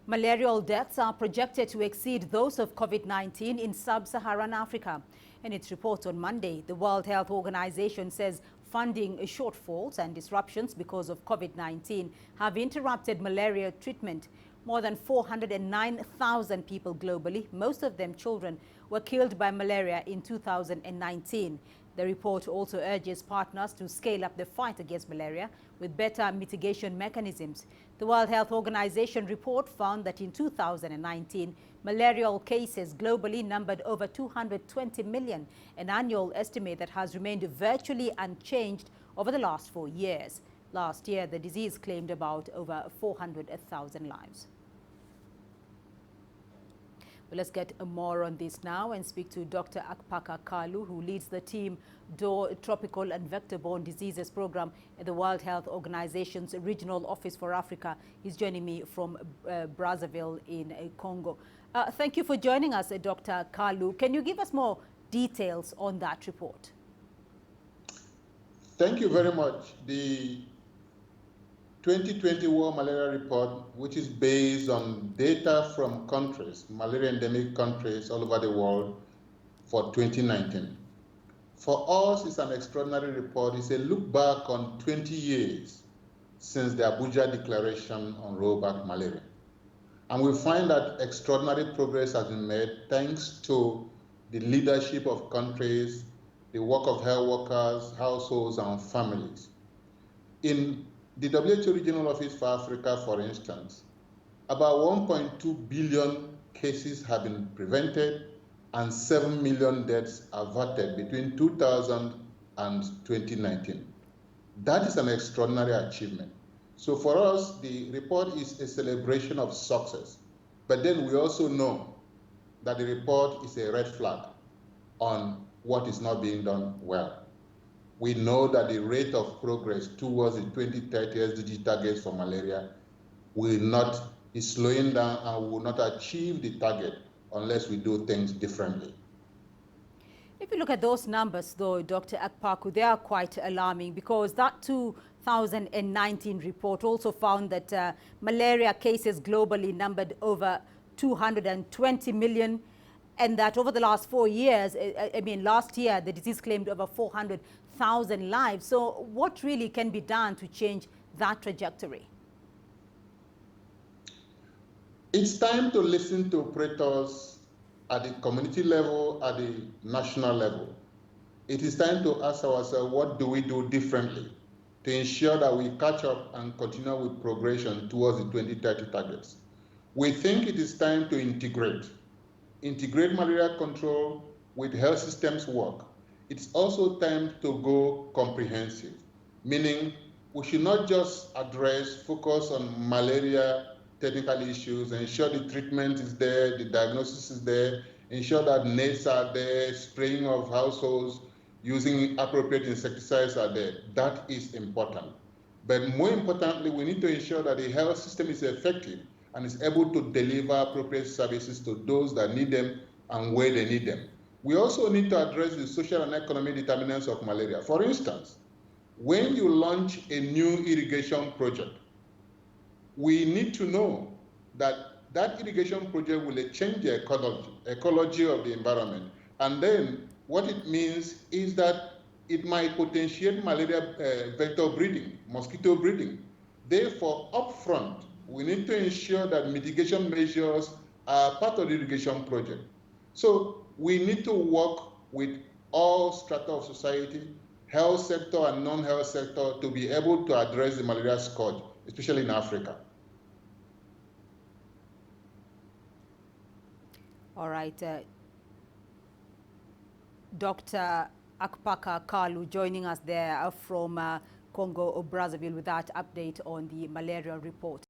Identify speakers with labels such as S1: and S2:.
S1: Malarial deaths are projected to exceed those of COVID-19 in sub-Saharan Africa. In its report on Monday, the World Health Organization says funding shortfalls and disruptions because of COVID-19 have interrupted malaria treatment. More than 409,000 people globally, most of them children, were killed by malaria in 2019. The report also urges partners to scale up the fight against malaria with better mitigation mechanisms. The World Health Organization report found that in 2019, malarial cases globally numbered over 220 million, an annual estimate that has remained virtually unchanged over the last 4 years. Last year, the disease claimed about over 400,000 lives. Well, let's get more on this now and speak to Dr. Akpaka Kalu, who leads the Team DOR Tropical and Vector-Borne Diseases Program at the World Health Organization's Regional Office for Africa. He's joining me from Brazzaville in Congo. Thank you for joining us, Dr. Kalu. Can you give us more details on that report?
S2: Thank you very much. The 2020 World Malaria Report, which is based on data from countries, malaria endemic countries all over the world for 2019. For us, it's an extraordinary report. It's a look back on 20 years since the Abuja Declaration on rollback malaria. And we find that extraordinary progress has been made thanks to the leadership of countries, the work of health workers, households, and families. In the WHO Regional Office for Africa, for instance, about 1.2 billion cases have been prevented and 7 million deaths averted between 2000 and 2019. That is an extraordinary achievement. So for us, the report is a celebration of success. But then we also know that the report is a red flag on what is not being done well. We know that the rate of progress towards the 2030 SDG targets for malaria is slowing down and will not achieve the target unless we do things differently.
S1: If you look at those numbers, though, Dr. Akpaku, they are quite alarming because that 2019 report also found that malaria cases globally numbered over 220 million. And that over the last 4 years, last year, the disease claimed over 400,000 lives. So what really can be done to change that trajectory?
S2: It's time to listen to operators at the community level, at the national level. It is time to ask ourselves, what do we do differently to ensure that we catch up and continue with progression towards the 2030 targets? We think it is time to integrate malaria control with health systems work. It's also time to go comprehensive, meaning we should not just focus on malaria technical issues, ensure the treatment is there, the diagnosis is there, ensure that nets are there, spraying of households, using appropriate insecticides are there. That is important. But more importantly, we need to ensure that the health system is effective and is able to deliver appropriate services to those that need them and where they need them. We also need to address the social and economic determinants of malaria. For instance, when you launch a new irrigation project, we need to know that that irrigation project will change the ecology of the environment. And then what it means is that it might potentiate malaria vector breeding, mosquito breeding. Therefore, upfront, we need to ensure that mitigation measures are part of the irrigation project. So we need to work with all strata of society, health sector and non-health sector, to be able to address the malaria scourge, especially in Africa.
S1: All right. Dr. Akpaka Kalu joining us there from Congo or Brazzaville with that update on the malaria report.